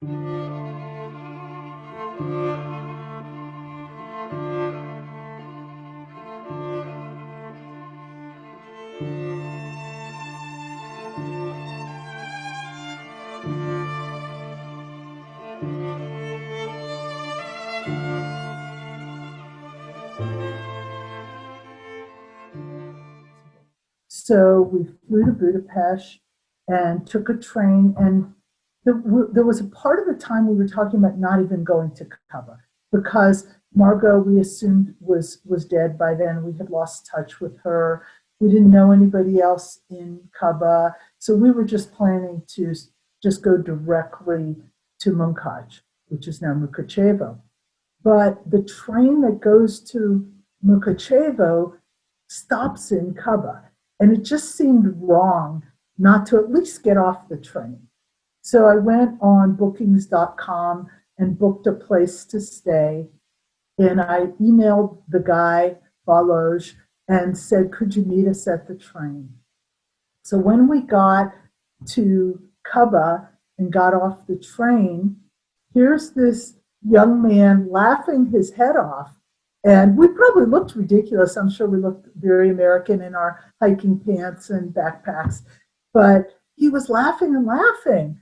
So we flew to Budapest and took a train. And there was a part of the time we were talking about not even going to Kaba because Margot, we assumed, was dead by then. We had lost touch with her. We didn't know anybody else in Kaba. So we were just planning to just go directly to Munkaj, which is now Mukachevo. But the train that goes to Mukachevo stops in Kaba. And it just seemed wrong not to at least get off the train. So I went on bookings.com and booked a place to stay. And I emailed the guy, Balazs, and said, could you meet us at the train? So when we got to Kaba and got off the train, here's this young man laughing his head off. And we probably looked ridiculous. I'm sure we looked very American in our hiking pants and backpacks. But he was laughing and laughing.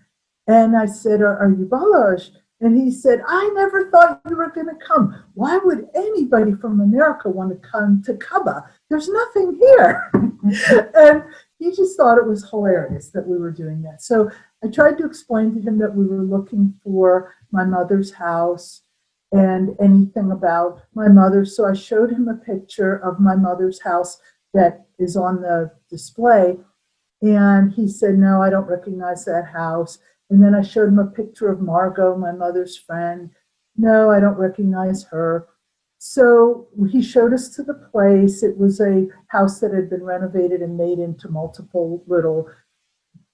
And I said, are you Balazs? And he said, I never thought you were going to come. Why would anybody from America want to come to Kaba? There's nothing here. And he just thought it was hilarious that we were doing that. So I tried to explain to him that we were looking for my mother's house and anything about my mother. So I showed him a picture of my mother's house that is on the display. And he said, no, I don't recognize that house. And then I showed him a picture of Margot, my mother's friend. No, I don't recognize her. So he showed us to the place. It was a house that had been renovated and made into multiple little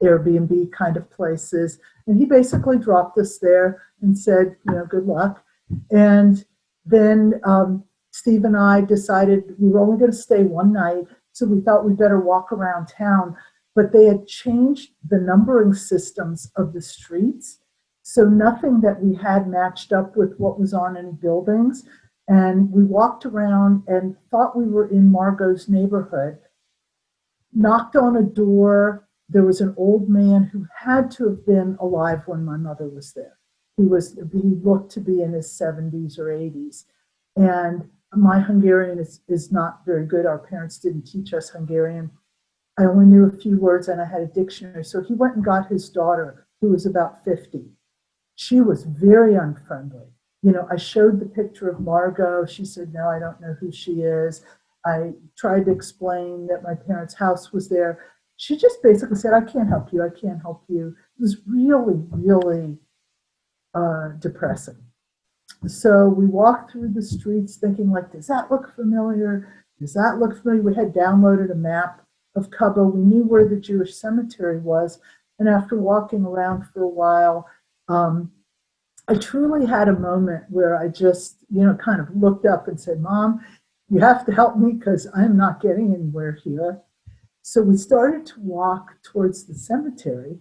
Airbnb kind of places. And he basically dropped us there and said, good luck. And then Steve and I decided we were only going to stay one night. So we thought we'd better walk around town. But they had changed the numbering systems of the streets. So nothing that we had matched up with what was on any buildings. And we walked around and thought we were in Margot's neighborhood, knocked on a door. There was an old man who had to have been alive when my mother was there. He looked to be in his 70s or 80s. And my Hungarian is not very good. Our parents didn't teach us Hungarian. I only knew a few words and I had a dictionary. So he went and got his daughter, who was about 50. She was very unfriendly. I showed the picture of Margot. She said, no, I don't know who she is. I tried to explain that my parents' house was there. She just basically said, I can't help you. I can't help you. It was really, really depressing. So we walked through the streets thinking, does that look familiar? Does that look familiar? We had downloaded a map of Kaba. We knew where the Jewish cemetery was. And after walking around for a while, I truly had a moment where I just, kind of looked up and said, Mom, you have to help me because I'm not getting anywhere here. So we started to walk towards the cemetery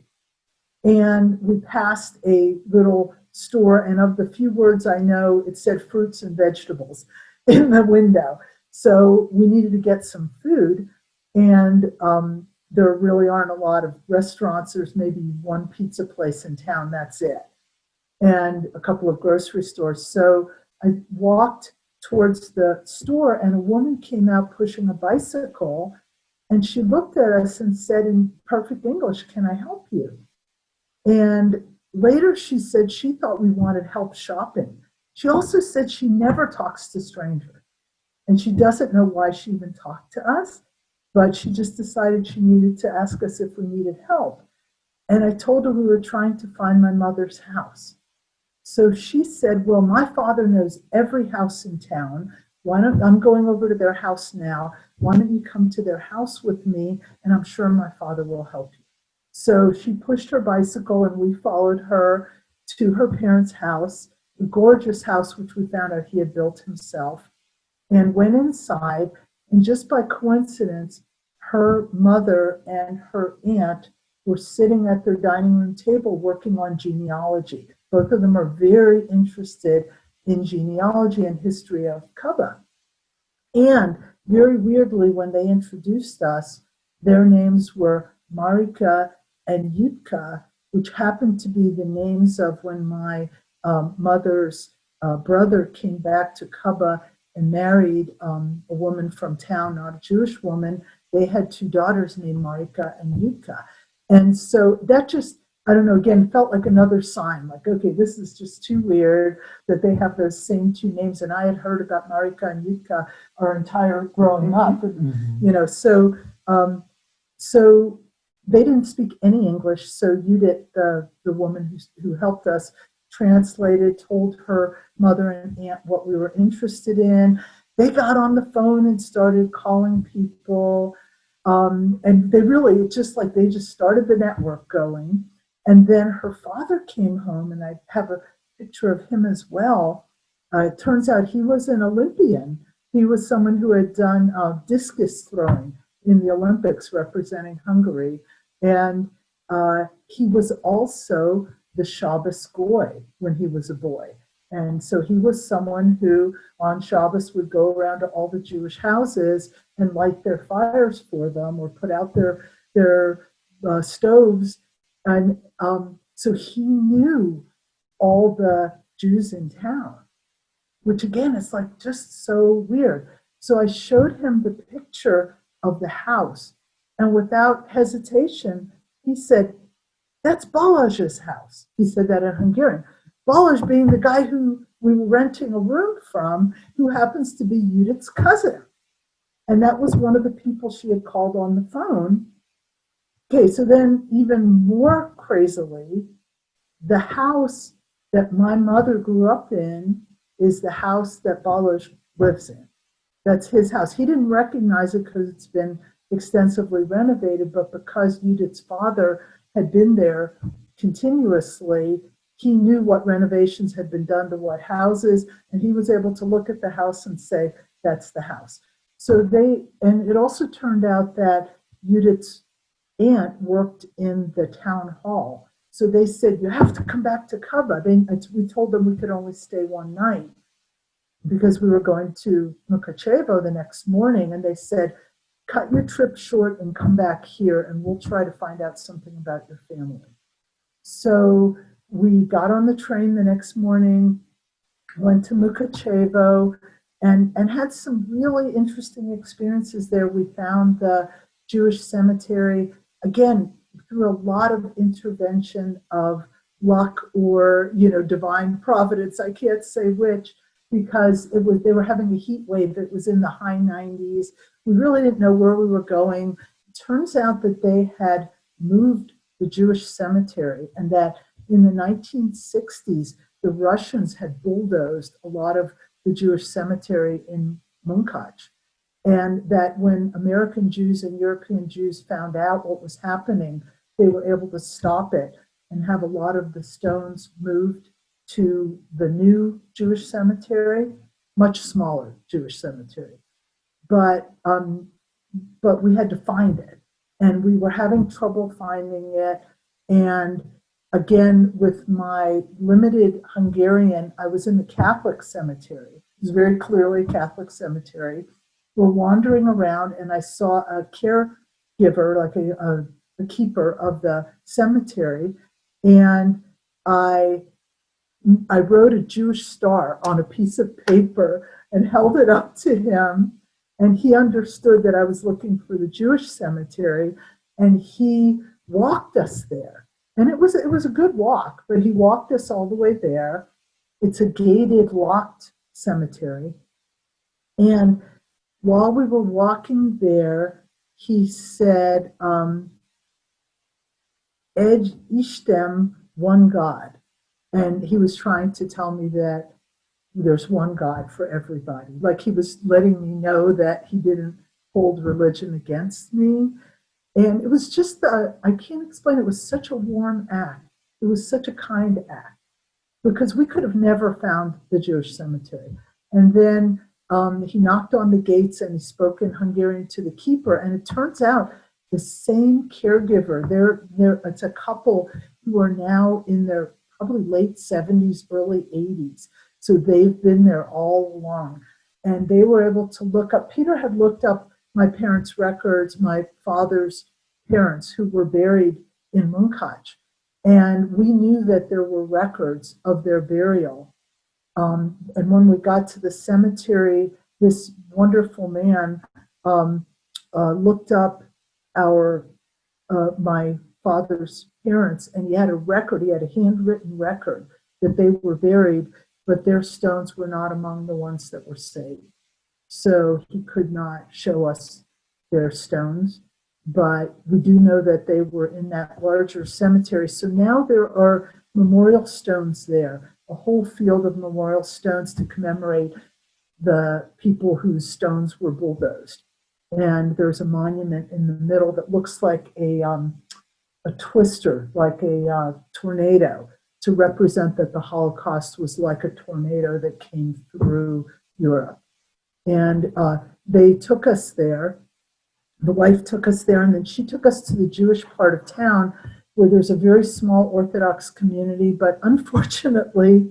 and we passed a little store. And of the few words I know, it said fruits and vegetables in the window. So we needed to get some food. And there really aren't a lot of restaurants. There's maybe one pizza place in town, that's it. And a couple of grocery stores. So I walked towards the store and a woman came out pushing a bicycle and she looked at us and said in perfect English, can I help you? And later she said she thought we wanted help shopping. She also said she never talks to strangers and she doesn't know why she even talked to us. But she just decided she needed to ask us if we needed help. And I told her we were trying to find my mother's house. So she said, well, my father knows every house in town. I'm going over to their house now. Why don't you come to their house with me? And I'm sure my father will help you. So she pushed her bicycle and we followed her to her parents' house, a gorgeous house, which we found out he had built himself, and went inside. And just by coincidence, her mother and her aunt were sitting at their dining room table working on genealogy. Both of them are very interested in genealogy and history of Kaba. And very weirdly, when they introduced us, their names were Marika and Yutka, which happened to be the names of when my mother's brother came back to Kaba and married a woman from town, not a Jewish woman. They had two daughters named Marika and Yutka. And so that just, I don't know, again, felt like another sign, like, okay, this is just too weird that they have those same two names. And I had heard about Marika and Yutka our entire growing up. You know, so they didn't speak any English. So Judit, the woman who helped us, translated, told her mother and aunt what we were interested in. They got on the phone and started calling people. And they really, it's just like they just started the network going. And then her father came home, and I have a picture of him as well. It turns out he was an Olympian. He was someone who had done discus throwing in the Olympics representing Hungary. And he was also the Shabbos Goy when he was a boy. And so he was someone who on Shabbos would go around to all the Jewish houses and light their fires for them or put out their stoves. And so he knew all the Jews in town, which again is like just so weird. So I showed him the picture of the house, and without hesitation, he said, "That's Balazs's house." He said that in Hungarian. Balazs being the guy who we were renting a room from, who happens to be Judith's cousin. And that was one of the people she had called on the phone. Okay, so then even more crazily, the house that my mother grew up in is the house that Balazs lives in. That's his house. He didn't recognize it because it's been extensively renovated, but because Judith's father had been there continuously, he knew what renovations had been done to what houses, and he was able to look at the house and say, that's the house. So and it also turned out that Judith's aunt worked in the town hall. So they said, you have to come back to Kaba. We told them we could only stay one night because we were going to Mukachevo the next morning. And they said, cut your trip short and come back here and we'll try to find out something about your family. So we got on the train the next morning, went to Mukachevo, and had some really interesting experiences there. We found the Jewish cemetery, again, through a lot of intervention of luck or, divine providence. I can't say which, because they were having a heat wave. It was in the high 90s. We really didn't know where we were going. It turns out that they had moved the Jewish cemetery, and that in the 1960s, the Russians had bulldozed a lot of the Jewish cemetery in Munkac. And that when American Jews and European Jews found out what was happening, they were able to stop it and have a lot of the stones moved to the new Jewish cemetery, much smaller Jewish cemetery. But we had to find it, and we were having trouble finding it. And again, with my limited Hungarian, I was in the Catholic cemetery. It was very clearly a Catholic cemetery. We're wandering around, and I saw a caregiver, like a keeper of the cemetery, and I wrote a Jewish star on a piece of paper and held it up to him, and he understood that I was looking for the Jewish cemetery, and he walked us there. And it was a good walk, but he walked us all the way there. It's a gated, locked cemetery. And while we were walking there, he said, Ed Ishtem, one God. And he was trying to tell me that there's one God for everybody. Like he was letting me know that he didn't hold religion against me. And it was just, I can't explain, it was such a warm act. It was such a kind act, because we could have never found the Jewish cemetery. And then he knocked on the gates and he spoke in Hungarian to the keeper. And it turns out the same caregiver. It's a couple who are now in their probably late 70s, early 80s. So they've been there all along. And they were able to look up, Peter had looked up my parents' records, my father's parents who were buried in Munkac. And we knew that there were records of their burial. And when we got to the cemetery, this wonderful man looked up my father's parents, and he had a record. He had a handwritten record that they were buried, but their stones were not among the ones that were saved. So he could not show us their stones, but we do know that they were in that larger cemetery. So now there are memorial stones there, a whole field of memorial stones to commemorate the people whose stones were bulldozed. And there's a monument in the middle that looks like a twister, like a tornado, to represent that the Holocaust was like a tornado that came through Europe. And they took us there. The wife took us there, and then she took us to the Jewish part of town where there's a very small Orthodox community, but unfortunately,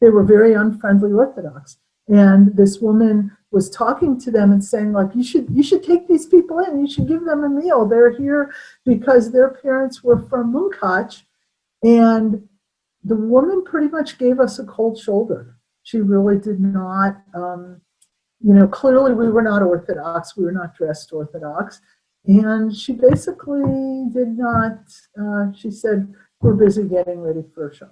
they were very unfriendly Orthodox. And this woman was talking to them and saying, like, you should take these people in, you should give them a meal. They're here because their parents were from Munkac. And the woman pretty much gave us a cold shoulder. She really did not, clearly we were not Orthodox. We were not dressed Orthodox. And she basically did not, she said, we're busy getting ready for a show.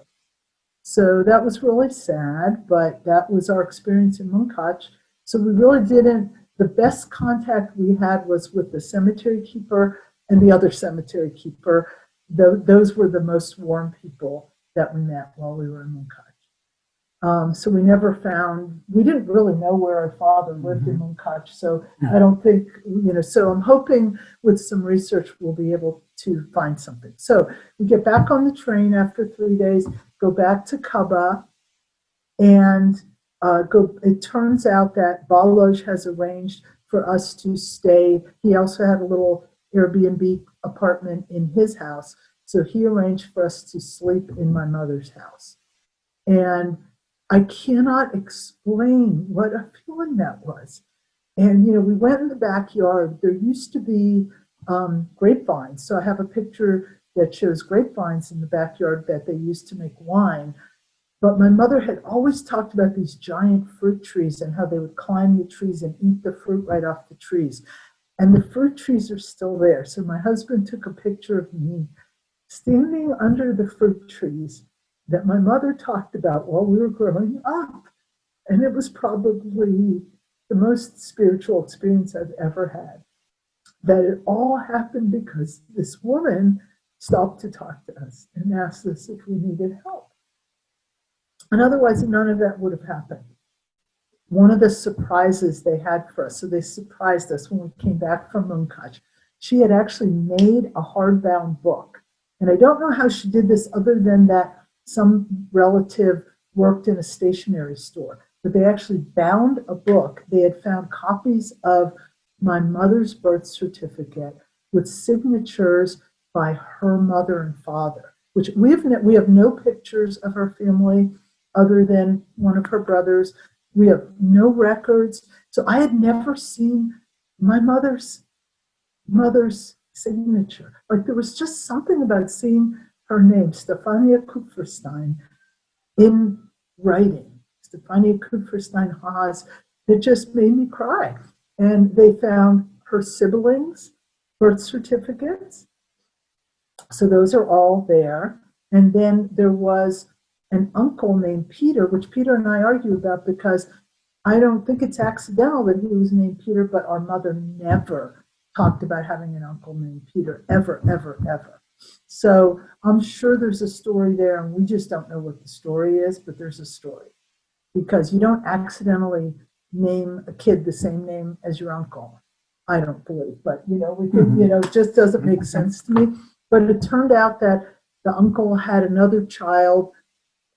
So that was really sad, but that was our experience in Munkac. So we really didn't, the best contact we had was with the cemetery keeper and the other cemetery keeper. Those were the most warm people that we met while we were in Munkac. So we never found, we didn't really know where our father lived in Munkac. So I don't think, so I'm hoping with some research we'll be able to find something. So we get back on the train after 3 days, go back to Kaba, and it turns out that Balazs has arranged for us to stay. He also had a little Airbnb apartment in his house. So he arranged for us to sleep in my mother's house. And I cannot explain what a feeling that was. And, we went in the backyard. There used to be grapevines. So I have a picture that shows grapevines in the backyard that they used to make wine. But my mother had always talked about these giant fruit trees and how they would climb the trees and eat the fruit right off the trees. And the fruit trees are still there. So my husband took a picture of me standing under the fruit trees that my mother talked about while we were growing up. And it was probably the most spiritual experience I've ever had. That it all happened because this woman stopped to talk to us and asked us if we needed help. And otherwise, none of that would have happened. One of the surprises they had for us, so they surprised us when we came back from Munkac. She had actually made a hardbound book. And I don't know how she did this other than that some relative worked in a stationery store. But they actually bound a book. They had found copies of my mother's birth certificate with signatures by her mother and father, which we have no pictures of her family other than one of her brothers. We have no records. So I had never seen my mother's signature. Like there was just something about seeing her name, Stefania Kupferstein, in writing, Stefania Kupferstein Haas, that just made me cry. And they found her siblings' birth certificates. So those are all there. And then there was an uncle named Peter, which Peter and I argue about because I don't think it's accidental that he was named Peter, but our mother never talked about having an uncle named Peter, ever, ever, ever. So I'm sure there's a story there, and we just don't know what the story is, but there's a story. Because you don't accidentally name a kid the same name as your uncle. I don't believe, but we could, it just doesn't make sense to me. But it turned out that the uncle had another child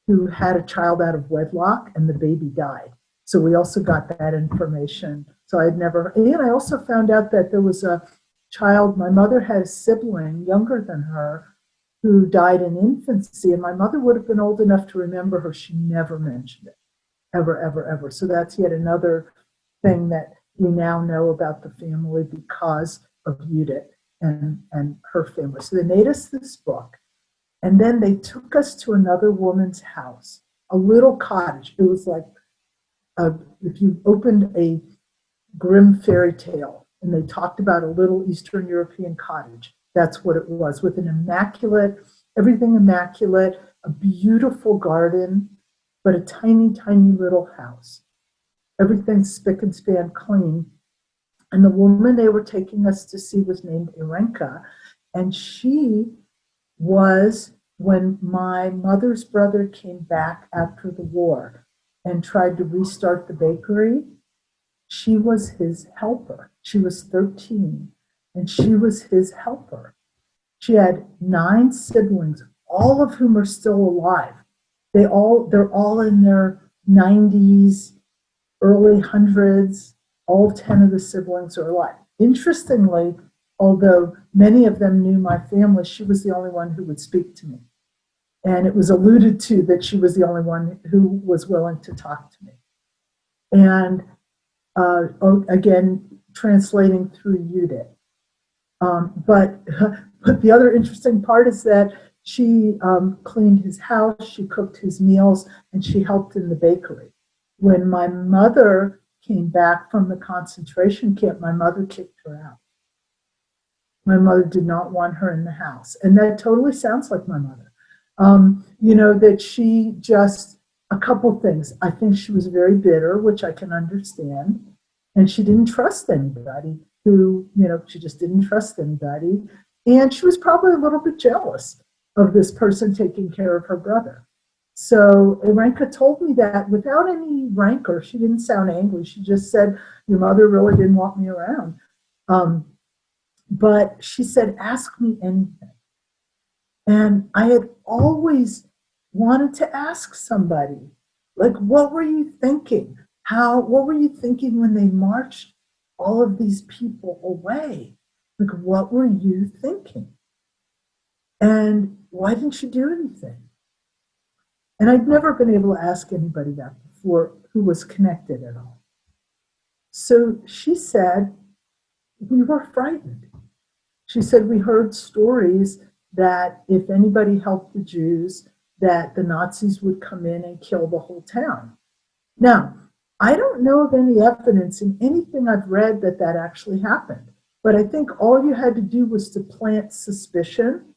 who had a child out of wedlock, and the baby died. So we also got that information. So and I also found out that there was a child, my mother had a sibling younger than her who died in infancy, and my mother would have been old enough to remember her. She never mentioned it, ever, ever, ever. So that's yet another thing that we now know about the family because of Judit and her family. So they made us this book, and then they took us to another woman's house, a little cottage. It was like if you opened a Grimm fairy tale and they talked about a little Eastern European cottage. That's what it was, with an immaculate, everything immaculate, a beautiful garden, but a tiny, tiny little house. Everything spick and span clean. And the woman they were taking us to see was named Irenke. And she was, when my mother's brother came back after the war and tried to restart the bakery, she was his helper. She was 13, and she was his helper. She had 9 siblings, all of whom are still alive. They're all in their 90s, early hundreds. All 10 of the siblings are alive. Interestingly, although many of them knew my family, she was the only one who would speak to me. And it was alluded to that she was the only one who was willing to talk to me. And again, translating through Judit. But the other interesting part is that she cleaned his house, she cooked his meals, and she helped in the bakery. When my mother came back from the concentration camp, my mother kicked her out. My mother did not want her in the house. And that totally sounds like my mother. That she just, a couple things. I think she was very bitter, which I can understand. And she didn't trust anybody she just didn't trust anybody. And she was probably a little bit jealous of this person taking care of her brother. So Irenke told me that without any rancor. She didn't sound angry. She just said, your mother really didn't want me around. But she said, ask me anything. And I had always wanted to ask somebody, like, what were you thinking? What were you thinking when they marched all of these people away? Like, what were you thinking? And why didn't you do anything? And I'd never been able to ask anybody that before who was connected at all. So she said, we were frightened. She said, we heard stories that if anybody helped the Jews, that the Nazis would come in and kill the whole town. Now, I don't know of any evidence in anything I've read that actually happened. But I think all you had to do was to plant suspicion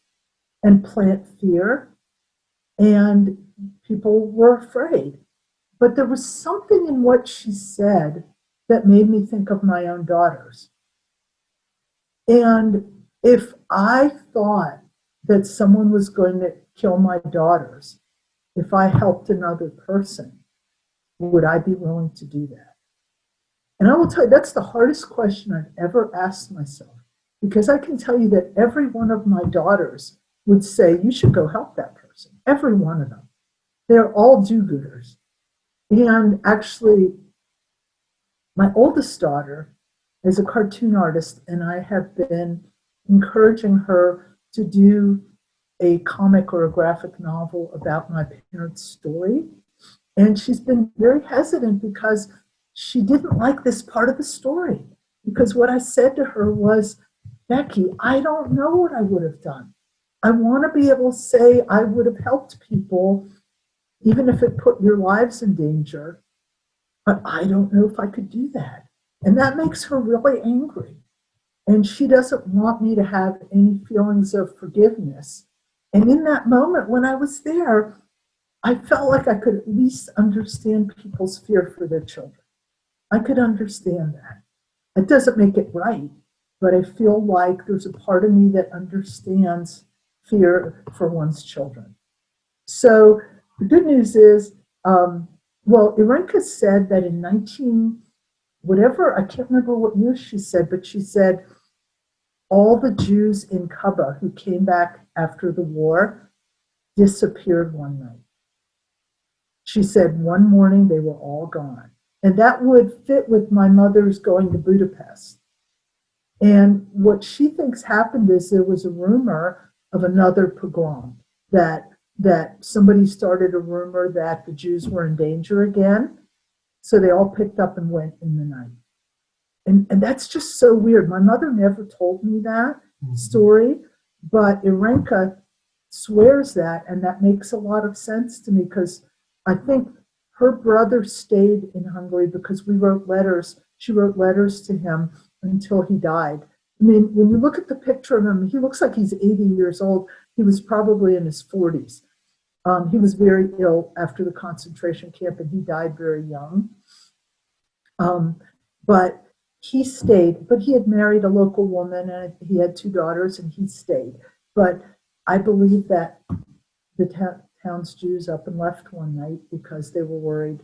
and plant fear, and people were afraid. But there was something in what she said that made me think of my own daughters. And if I thought that someone was going to kill my daughters, if I helped another person, would I be willing to do that? And I will tell you, that's the hardest question I've ever asked myself, because I can tell you that every one of my daughters would say, you should go help that person. Every one of them. They're all do-gooders. And actually, my oldest daughter is a cartoon artist, and I have been encouraging her to do a comic or a graphic novel about my parents' story. And she's been very hesitant because she didn't like this part of the story. Because what I said to her was, Becky, I don't know what I would have done. I want to be able to say I would have helped people, even if it put your lives in danger. But I don't know if I could do that. And that makes her really angry. And she doesn't want me to have any feelings of forgiveness. And in that moment, when I was there, I felt like I could at least understand people's fear for their children. I could understand that. It doesn't make it right, but I feel like there's a part of me that understands fear for one's children. So the good news is, Irenke said that in I can't remember what year she said, but she said all the Jews in Kuba who came back after the war disappeared one night. She said one morning they were all gone. And that would fit with my mother's going to Budapest. And what she thinks happened is there was a rumor of another pogrom, that somebody started a rumor that the Jews were in danger again. So they all picked up and went in the night. And that's just so weird. My mother never told me that story, but Irenke swears that, and that makes a lot of sense to me, because I think her brother stayed in Hungary because we wrote letters. She wrote letters to him until he died. I mean, when you look at the picture of him, he looks like he's 80 years old. He was probably in his 40s. He was very ill after the concentration camp, and he died very young. But he stayed, but he had married a local woman, and he had 2 daughters, and he stayed. But I believe that the town's Jews up and left one night because they were worried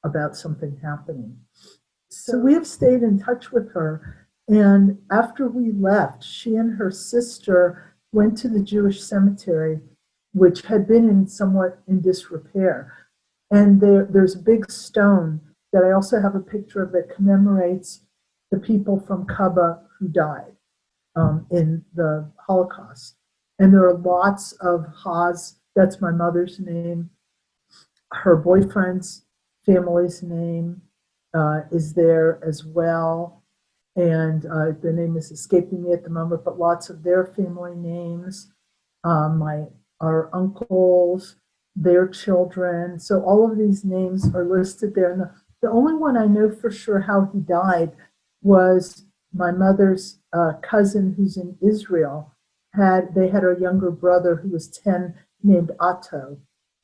about something happening. So we have stayed in touch with her. And after we left, she and her sister went to the Jewish cemetery, which had been somewhat in disrepair. And there's a big stone that I also have a picture of that commemorates the people from Kaba who died in the Holocaust. And there are lots of Haas, that's my mother's name. Her boyfriend's family's name is there as well. And the name is escaping me at the moment, but lots of their family names. Our uncles, their children. So all of these names are listed there. And the only one I know for sure how he died was my mother's cousin who's in Israel. They had a younger brother who was 10 named Otto.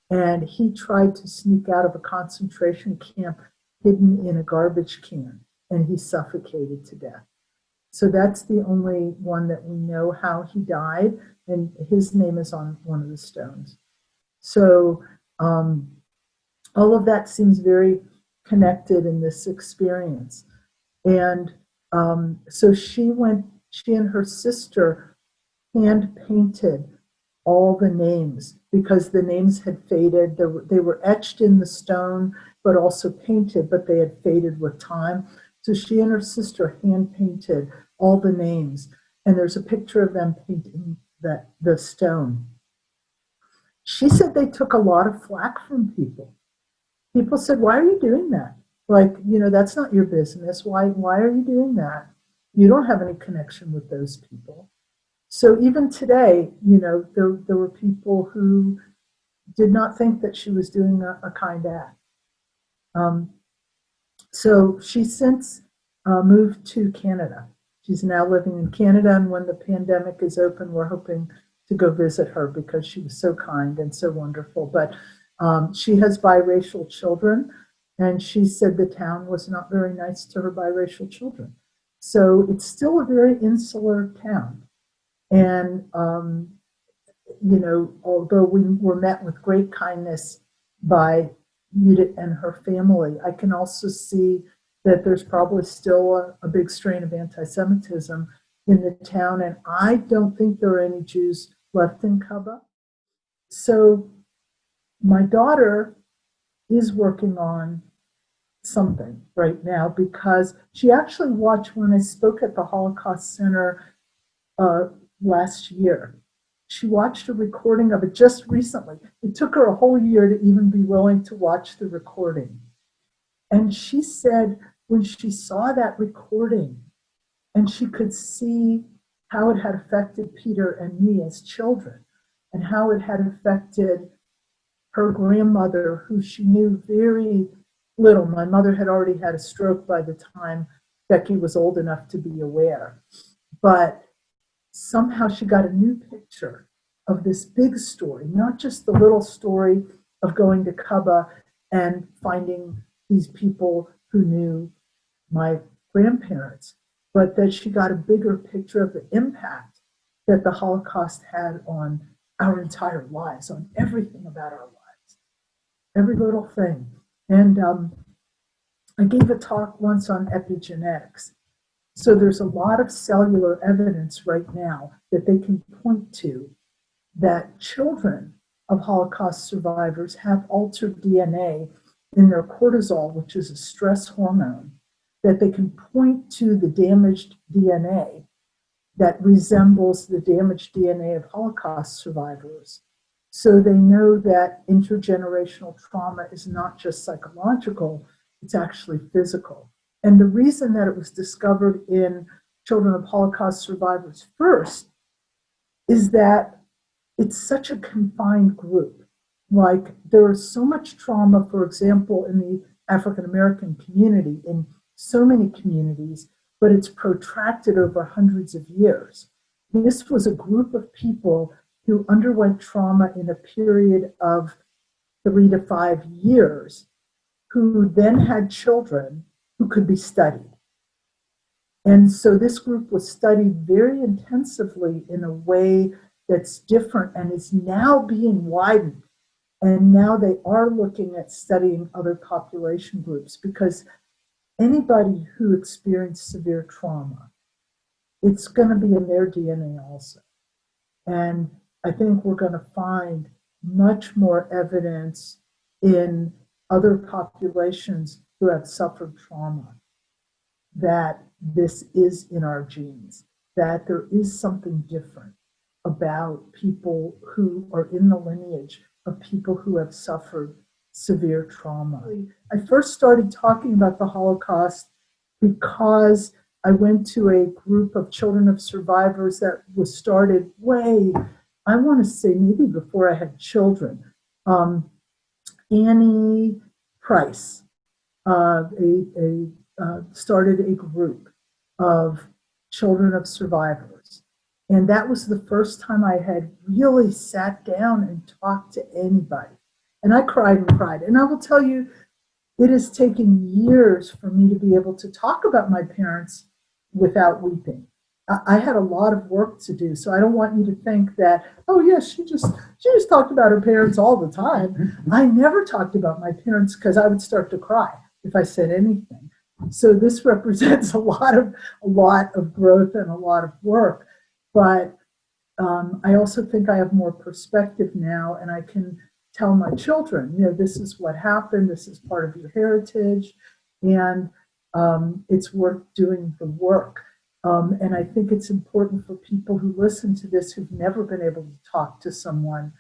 And he tried to sneak out of a concentration camp hidden in a garbage can, and he suffocated to death. So that's the only one that we know how he died, and his name is on one of the stones. So all of that seems very connected in this experience. And so she and her sister hand painted all the names because the names had faded. They were etched in the stone, but also painted, but they had faded with time. So she and her sister hand painted all the names. And there's a picture of them painting the stone. She said they took a lot of flack from people. People said, "Why are you doing that? Like, that's not your business. Why are you doing that? You don't have any connection with those people." So even today, there were people who did not think that she was doing a kind act. So she's since moved to Canada. She's now living in Canada, and when the pandemic is open, we're hoping to go visit her because she was so kind and so wonderful. But she has biracial children, and she said the town was not very nice to her biracial children. So it's still a very insular town. And, although we were met with great kindness by Judit and her family, I can also see that there's probably still a big strain of anti-Semitism in the town. And I don't think there are any Jews left in Kaba. So my daughter is working on something right now because she actually watched when I spoke at the Holocaust Center last year. She watched a recording of it just recently. It took her a whole year to even be willing to watch the recording. And she said when she saw that recording and she could see how it had affected Peter and me as children and how it had affected her grandmother, who she knew very little. My mother had already had a stroke by the time Becky was old enough to be aware. But somehow she got a new picture of this big story, not just the little story of going to Kaba and finding these people who knew my grandparents, but that she got a bigger picture of the impact that the Holocaust had on our entire lives, on everything about our lives, every little thing. And I gave a talk once on epigenetics. So there's a lot of cellular evidence right now that they can point to that children of Holocaust survivors have altered DNA in their cortisol, which is a stress hormone, that they can point to the damaged DNA that resembles the damaged DNA of Holocaust survivors. So they know that intergenerational trauma is not just psychological, it's actually physical. And the reason that it was discovered in children of Holocaust survivors first is that it's such a confined group. Like there is so much trauma, for example, in the African American community, in so many communities, but it's protracted over hundreds of years. This was a group of people who underwent trauma in a period of 3 to 5 years, who then had children who could be studied. And so this group was studied very intensively in a way that's different and is now being widened. And now they are looking at studying other population groups, because anybody who experienced severe trauma, it's going to be in their DNA also. And I think we're going to find much more evidence in other populations who have suffered trauma that this is in our genes, that there is something different about people who are in the lineage of people who have suffered severe trauma. I first started talking about the Holocaust because I went to a group of children of survivors that was started way, I want to say maybe before I had children. Annie Price started a group of children of survivors. And that was the first time I had really sat down and talked to anybody. And I cried and cried. And I will tell you, it has taken years for me to be able to talk about my parents without weeping. I had a lot of work to do, so I don't want you to think that, oh yes, she just talked about her parents all the time. I never talked about my parents because I would start to cry if I said anything. So this represents a lot of growth and a lot of work. But I also think I have more perspective now, and I can tell my children, this is what happened, this is part of your heritage, and it's worth doing the work. And I think it's important for people who listen to this who've never been able to talk to someone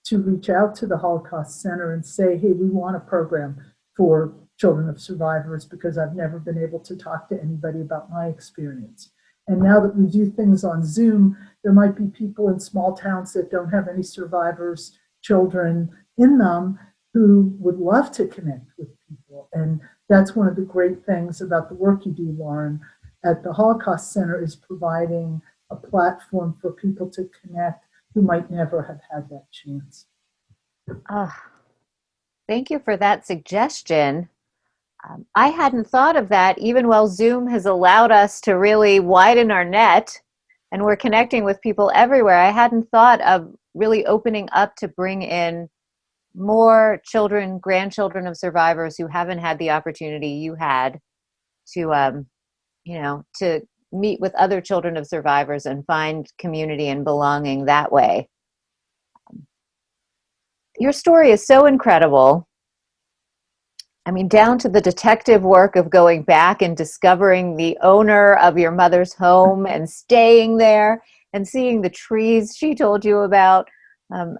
to reach out to the Holocaust Center and say, hey, we want a program for children of survivors because I've never been able to talk to anybody about my experience. And now that we do things on Zoom, there might be people in small towns that don't have any survivors' children in them who would love to connect with people. And that's one of the great things about the work you do, Lauren, at the Holocaust Center, is providing a platform for people to connect who might never have had that chance. Thank you for that suggestion. I hadn't thought of that, even while Zoom has allowed us to really widen our net and we're connecting with people everywhere. I hadn't thought of really opening up to bring in more children, grandchildren of survivors who haven't had the opportunity you had to, to meet with other children of survivors and find community and belonging that way. Your story is so incredible. I mean, down to the detective work of going back and discovering the owner of your mother's home and staying there and seeing the trees she told you about.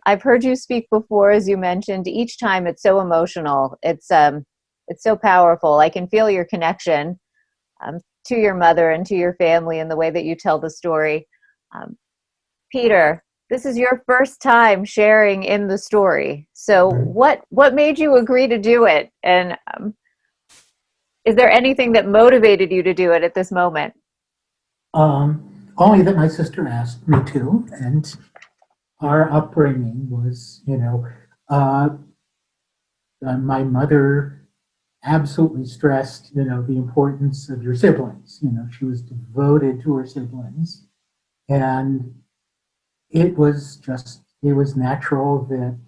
I've heard you speak before, as you mentioned. Each time it's so emotional. It's so powerful. I can feel your connection to your mother and to your family and the way that you tell the story. Peter, this is your first time sharing in the story. So what made you agree to do it? And is there anything that motivated you to do it at this moment? Only that my sister asked me to, and our upbringing was, my mother absolutely stressed, the importance of your siblings. She was devoted to her siblings, and it was natural that,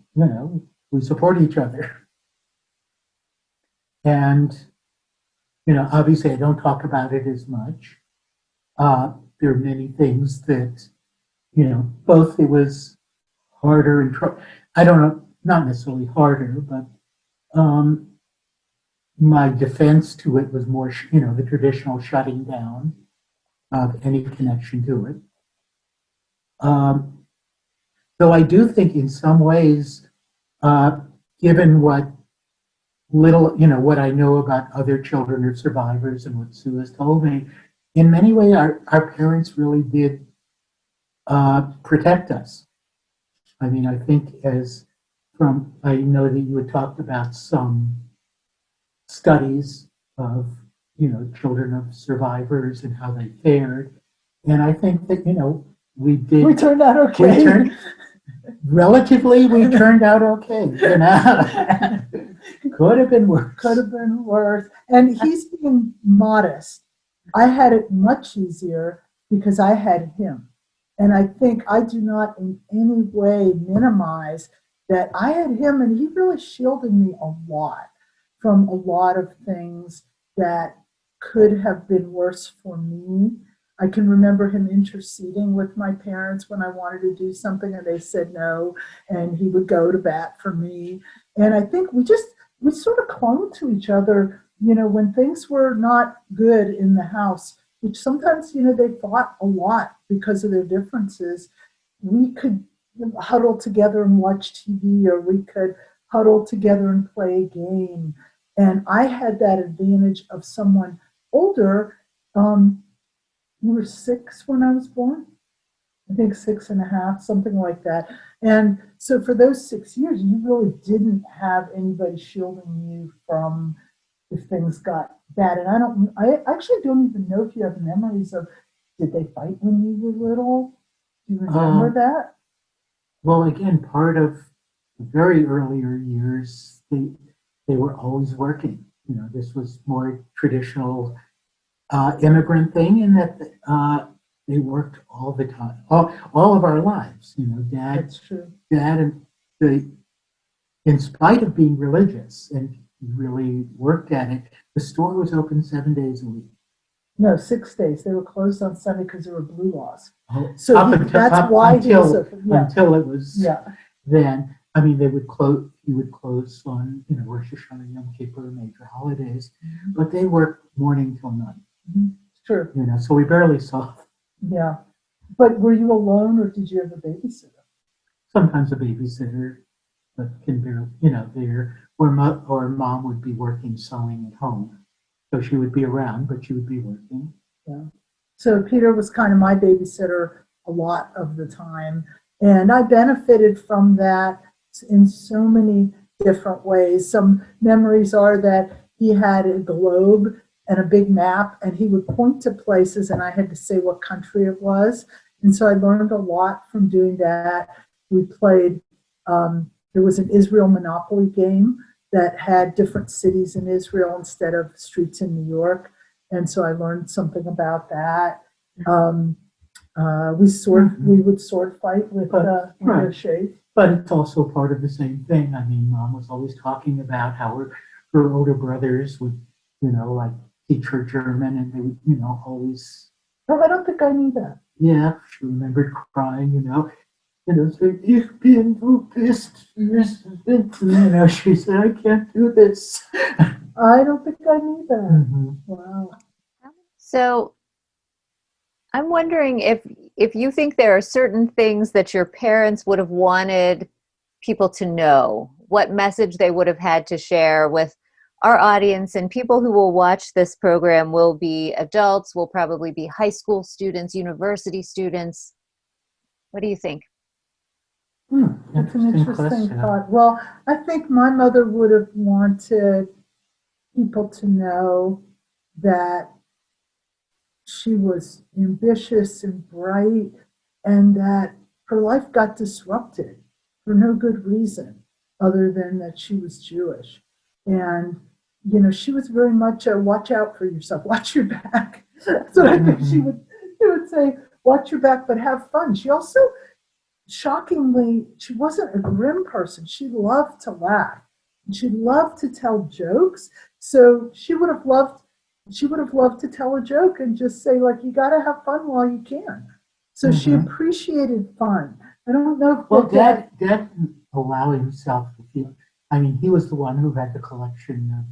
we support each other. And, obviously I don't talk about it as much. There are many things that, both it was harder and, I don't know, not necessarily harder, but my defense to it was more, the traditional shutting down of any connection to it. So I do think in some ways, given what little, what I know about other children of survivors and what Sue has told me, in many ways, our parents really did protect us. I mean, I think I know that you had talked about some studies of, children of survivors and how they fared. And I think that, we turned out okay. We turned out okay. Could have been worse. Could have been worse. And he's being modest. I had it much easier because I had him. And I think I do not in any way minimize that I had him, and he really shielded me a lot from a lot of things that could have been worse for me. I can remember him interceding with my parents when I wanted to do something and they said no, and he would go to bat for me. And I think we sort of clung to each other, when things were not good in the house, which sometimes, they fought a lot because of their differences. We could huddle together and watch TV, or we could huddle together and play a game. And I had that advantage of someone older. You were 6 when I was born? I think 6.5, something like that. And so for those 6 years, you really didn't have anybody shielding you from if things got bad. And I actually don't even know if you have memories of, did they fight when you were little? Do you remember that? Well, again, part of the very earlier years, they were always working. This was more traditional immigrant thing in that they worked all the time, all of our lives. Dad. That's true. Dad and in spite of being religious and really worked at it, the store was open 7 days a week. No, 6 days. They were closed on Sunday because there were blue laws. So that's why he was open. Yeah. Until it was yeah. Then. I mean, they would close. He would close on Rosh Hashanah, Yom Kippur, major holidays, but they worked morning till night. Mm-hmm. Sure. So we barely saw. Yeah, but were you alone, or did you have a babysitter? Sometimes a babysitter, but can barely, or mom would be working sewing at home, so she would be around, but she would be working. Yeah. So Peter was kind of my babysitter a lot of the time, and I benefited from that in so many different ways. Some memories are that he had a globe and a big map, and he would point to places, and I had to say what country it was. And so I learned a lot from doing that. We played, there was an Israel Monopoly game that had different cities in Israel instead of streets in New York. And so I learned something about that. We would sword fight with right. Shade. But it's also part of the same thing. I mean, Mom was always talking about how her older brothers would, like teach her German, and they would, always. Oh, I don't think I knew that. Yeah, she remembered crying, say, "Ich bin du bist." She said, "I can't do this." I don't think I knew that. Mm-hmm. Wow. So I'm wondering if you think there are certain things that your parents would have wanted people to know, what message they would have had to share with our audience, and people who will watch this program will be adults, will probably be high school students, university students. What do you think? That's an interesting thought. Well, I think my mother would have wanted people to know that she was ambitious and bright, and that her life got disrupted for no good reason other than that she was Jewish. And, she was very much a watch out for yourself, watch your back. So I think she would say, watch your back, but have fun. She also, shockingly, she wasn't a grim person. She loved to laugh. She loved to tell jokes. So she would have loved to tell a joke and just say, like, you got to have fun while you can. So she appreciated fun. I don't know if Dad didn't allow himself to feel. I mean, he was the one who had the collection of,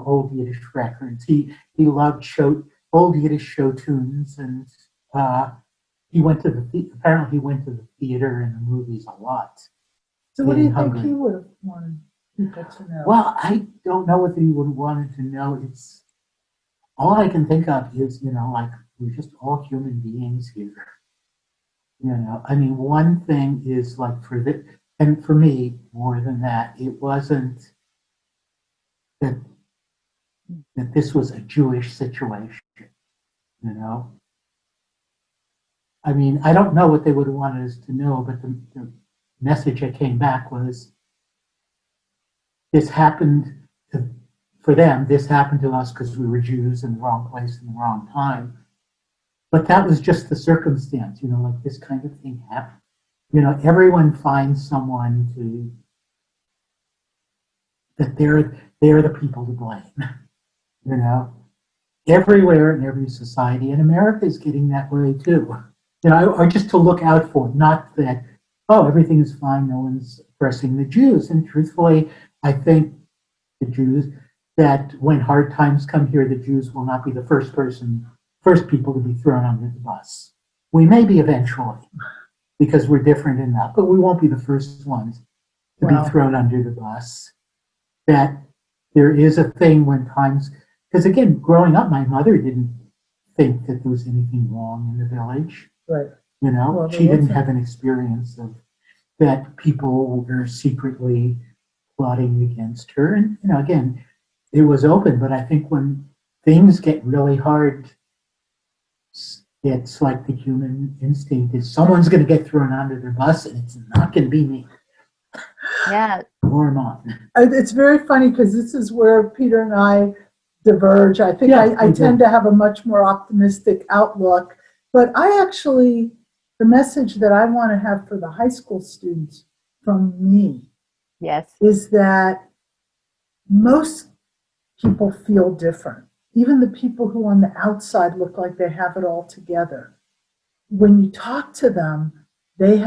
old Yiddish records. He loved old Yiddish show tunes, and he went to apparently he went to the theater and the movies a lot. So what do in you think Hungary. he would have wanted people to know? Well, I don't know what he would have wanted to know. It's all I can think of is, like we're just all human beings here. I mean, one thing is like and for me, more than that, it wasn't that this was a Jewish situation, you know. I mean, I don't know what they would have wanted us to know, but the message that came back was this happened for them, this happened to us because we were Jews in the wrong place in the wrong time. But that was just the circumstance, like this kind of thing happened. Everyone finds someone that they're the people to blame, everywhere in every society. And America is getting that way too. Or just to look out for, not that, oh, everything is fine, no one's oppressing the Jews. And truthfully, I think the Jews, that when hard times come here, the Jews will not be the first people to be thrown under the bus. We may be eventually, because we're different enough, but we won't be the first ones to be thrown under the bus. That there is a thing when times, because again, growing up, my mother didn't think that there was anything wrong in the village. Right. Well, she didn't have an experience of that people were secretly plotting against her. And, again, it was open, but I think when things get really hard, it's like the human instinct is someone's going to get thrown under the bus, and it's not going to be me. Yeah. Or mom. It's very funny because this is where Peter and I diverge. I think I tend to have a much more optimistic outlook, but the message that I want to have for the high school students from me is that most people feel different. Even the people who on the outside look like they have it all together. When you talk to them, they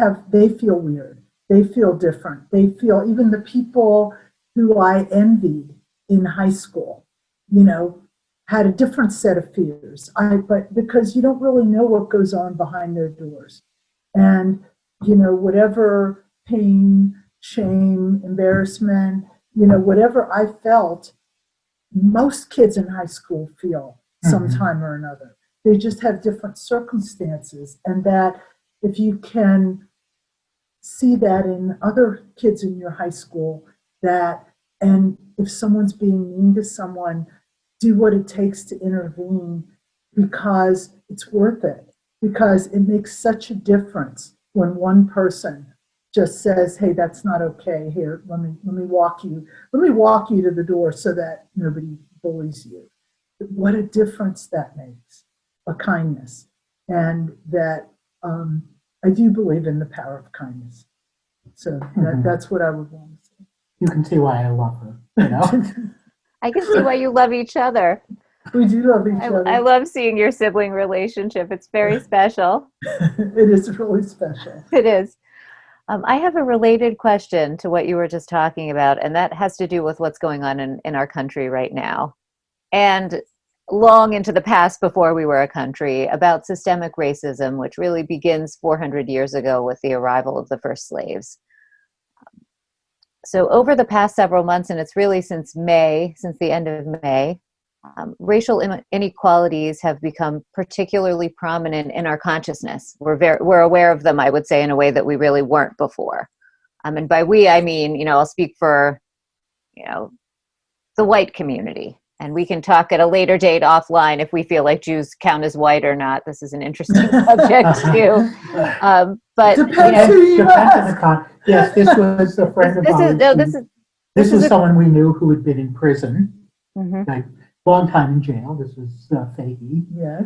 feel weird. They feel different. They feel, even the people who I envied in high school, had a different set of fears. But because you don't really know what goes on behind their doors. And, whatever pain, shame, embarrassment, whatever I felt, most kids in high school feel sometime or another. They just have different circumstances. And that if you can see that in other kids in your high school, and if someone's being mean to someone, do what it takes to intervene, because it's worth it, because it makes such a difference when one person just says, hey, that's not okay, here, let me walk you to the door so that nobody bullies you. What a difference that makes, a kindness. And that I do believe in the power of kindness. So that's what I would want to say. You can see why I love her, I can see why you love each other. We do love each other. I love seeing your sibling relationship. It's very special. It is really special. It is. I have a related question to what you were just talking about, and that has to do with what's going on in our country right now. And long into the past, before we were a country, about systemic racism, which really begins 400 years ago with the arrival of the first slaves. So over the past several months, and it's really since the end of May, racial inequalities have become particularly prominent in our consciousness. We're aware of them, I would say, in a way that we really weren't before. And by we, I mean, I'll speak for, the white community. And we can talk at a later date offline if we feel like Jews count as white or not. This is an interesting subject too. But depends who you ask. Yes, this was a friend of ours. This is someone we knew who had been in prison, like long time in jail. This was Fahey. Yes.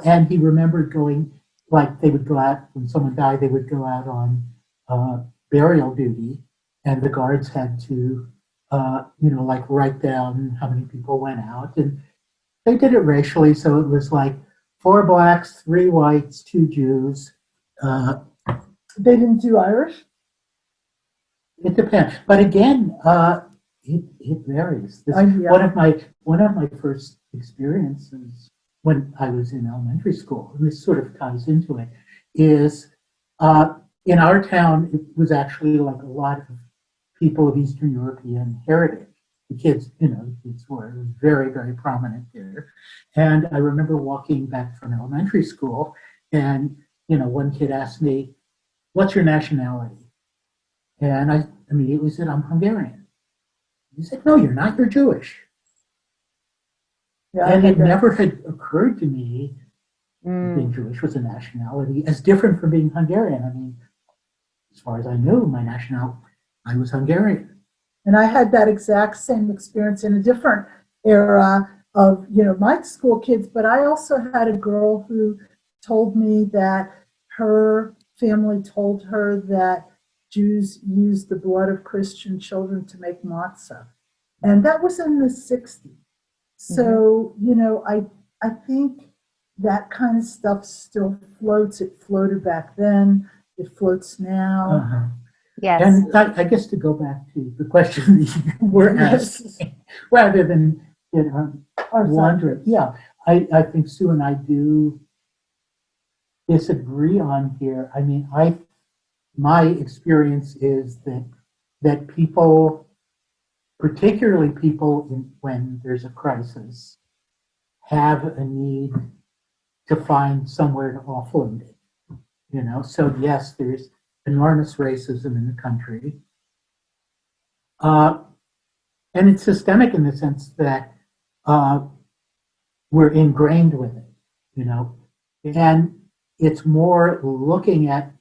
And he remembered going, like they would go out when someone died. They would go out on burial duty, and the guards had to. Like write down how many people went out, and they did it racially. So it was like 4 blacks, 3 whites, 2 Jews. They didn't do Irish? It depends, but again, it varies. One of my first experiences when I was in elementary school, and this sort of ties into it, is in our town, it was actually like a lot of people of Eastern European heritage. The kids, the kids were very, very prominent there. And I remember walking back from elementary school, and one kid asked me, "What's your nationality?" And I immediately said, "I'm Hungarian." He said, "No, you're not. You're Jewish." Yeah, And it never had occurred to me that being Jewish was a nationality as different from being Hungarian. I mean, as far as I knew, my nationality, I was Hungarian. And I had that exact same experience in a different era of, my school kids, but I also had a girl who told me that her family told her that Jews used the blood of Christian children to make matzah. And that was in the 60s. So, I think that kind of stuff still floats. It floated back then. It floats now. Uh-huh. Yes. And I guess to go back to the question that you were asking, rather than wondering, yeah, I think Sue and I do disagree on here. I mean, my experience is that people, particularly people when there's a crisis, have a need to find somewhere to offload it. So yes, there's enormous racism in the country. And it's systemic in the sense that we're ingrained with it, and it's more looking at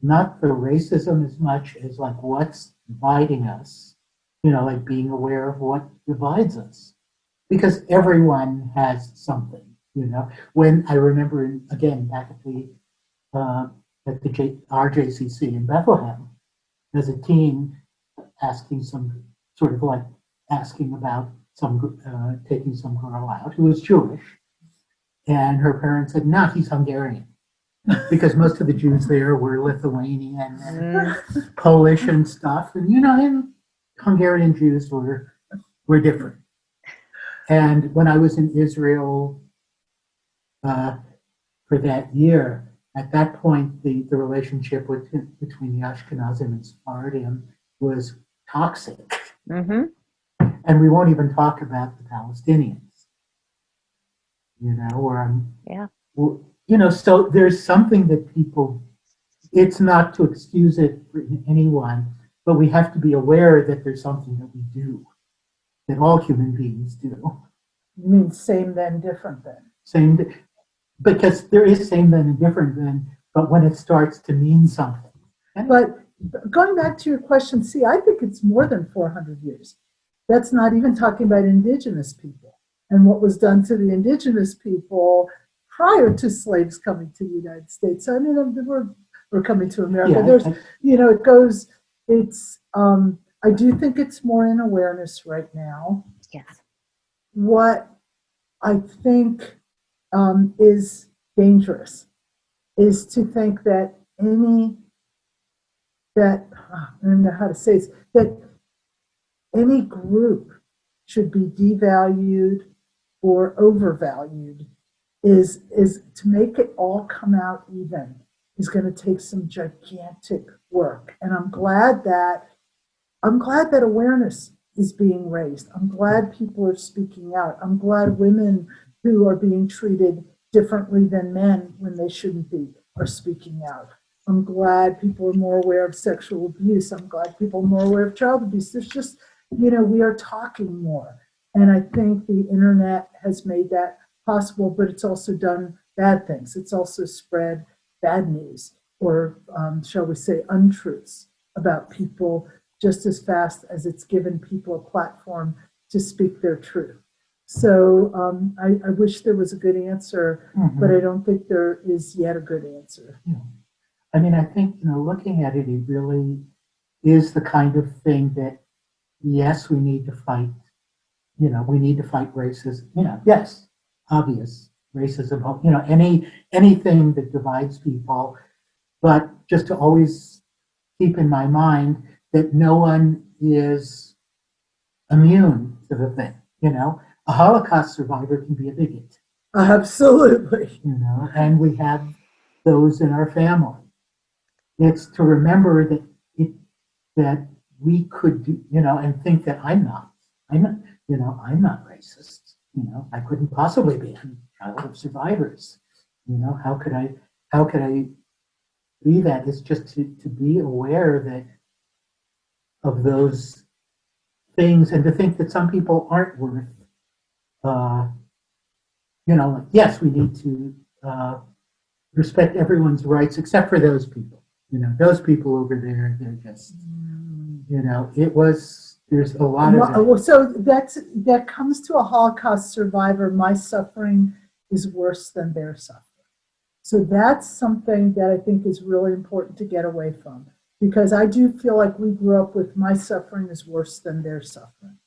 not the racism as much as like what's dividing us, like being aware of what divides us, because everyone has something, When I remember, again, back at the RJCC in Bethlehem, as a teen, asking about taking some girl out who was Jewish, and her parents said, "No, he's Hungarian," because most of the Jews there were Lithuanian and Polish and stuff, and Hungarian Jews were different. And when I was in Israel for that year, at that point, the relationship between the Ashkenazim and Sephardim was toxic. Mm-hmm. And we won't even talk about the Palestinians, so there's something that people, it's not to excuse it for anyone, but we have to be aware that there's something that we do, that all human beings do. You mean same then, different then? Same, because there is same then and different then, but when it starts to mean something. But going back to your question, see, I think it's more than 400 years. That's not even talking about indigenous people and what was done to the indigenous people prior to slaves coming to the United States. I mean, we're coming to America. Yeah, There's, I do think it's more in awareness right now. Yes. What I think is dangerous is to think that I don't know how to say this, that any group should be devalued or overvalued is to make it all come out even is going to take some gigantic work. And I'm glad that awareness is being raised. I'm glad people are speaking out. I'm glad women who are being treated differently than men when they shouldn't be are speaking out. I'm glad people are more aware of sexual abuse. I'm glad people are more aware of child abuse. There's just, we are talking more. And I think the internet has made that possible, but it's also done bad things. It's also spread bad news or, shall we say, untruths about people just as fast as it's given people a platform to speak their truth. So I wish there was a good answer, but I don't think there is yet a good answer. Yeah. I mean, I think, looking at it, it really is the kind of thing that, yes, we need to fight. We need to fight racism. Yes, obvious racism. Anything that divides people, but just to always keep in my mind that no one is immune to the thing. A Holocaust survivor can be a bigot. Absolutely. And we have those in our family. It's to remember that that we could do, and think that I'm not racist. I couldn't possibly be. I'm a child of survivors. How could I be that? It's just to be aware that of those things, and to think that some people aren't worth, yes, we need to respect everyone's rights except for those people. Those people over there, they're just, there's a lot of. So that comes to a Holocaust survivor. My suffering is worse than their suffering. So that's something that I think is really important to get away from, because I do feel like we grew up with my suffering is worse than their suffering.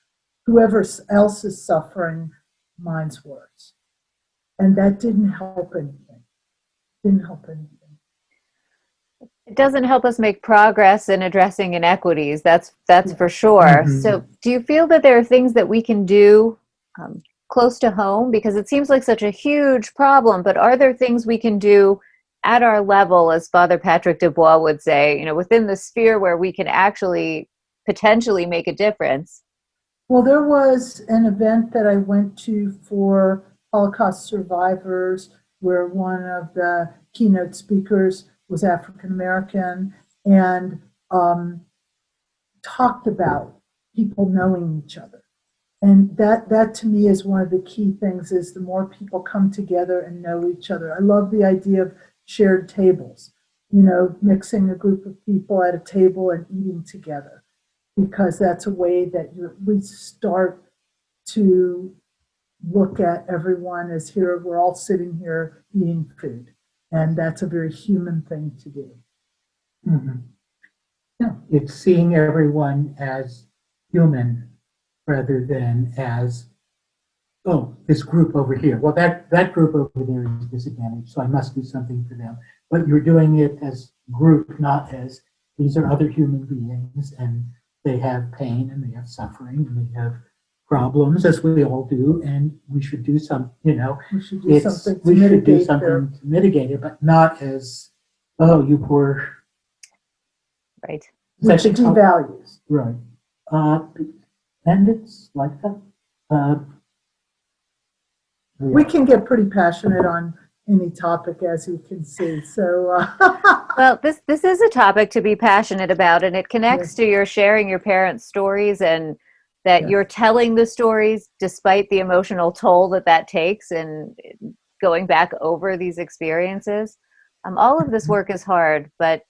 Whoever else is suffering, mine's worse. And that didn't help anything. It doesn't help us make progress in addressing inequities. That's for sure. Mm-hmm. So do you feel that there are things that we can do close to home? Because it seems like such a huge problem, but are there things we can do at our level, as Father Patrick Dubois would say, within the sphere where we can actually potentially make a difference? Well, there was an event that I went to for Holocaust survivors where one of the keynote speakers was African American, and talked about people knowing each other. And that to me is one of the key things, is the more people come together and know each other. I love the idea of shared tables, mixing a group of people at a table and eating together, because that's a way that we start to look at everyone as here, we're all sitting here eating food. And that's a very human thing to do. Mm-hmm. Yeah, it's seeing everyone as human rather than as, oh, this group over here. Well, that group over there is disadvantaged, so I must do something for them. But you're doing it as group, not as these are other human beings, and they have pain, and they have suffering, and they have problems, as we all do, and we should do some, we should do something to mitigate it, but not as, oh, you poor. Right. Which devalues. Right. And it's like that. Yeah. We can get pretty passionate on any topic, as you can see. So, well, this is a topic to be passionate about, and it connects to your sharing your parents' stories, and that you're telling the stories despite the emotional toll that takes, and going back over these experiences. All of this work is hard, but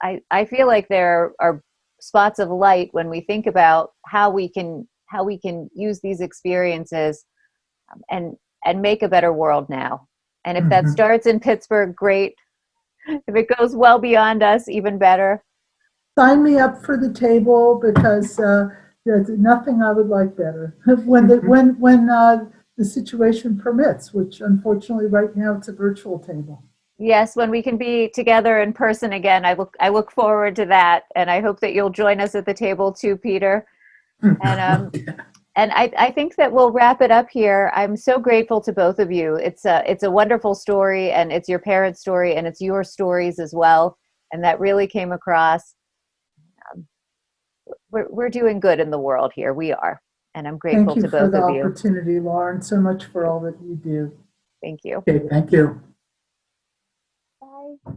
I feel like there are spots of light when we think about how we can use these experiences and make a better world now. And if that starts in Pittsburgh, great. If it goes well beyond us, even better. Sign me up for the table, because there's nothing I would like better when the situation permits, which unfortunately right now it's a virtual table. Yes, when we can be together in person again, I look forward to that, and I hope that you'll join us at the table too, Peter. And I think that we'll wrap it up here. I'm so grateful to both of you. It's a wonderful story, and it's your parents' story, and it's your stories as well, and that really came across. We're doing good in the world here. We are, and I'm grateful to both of you. Thank you for the opportunity, Lauren, so much for all that you do. Thank you. Okay, thank you. Bye.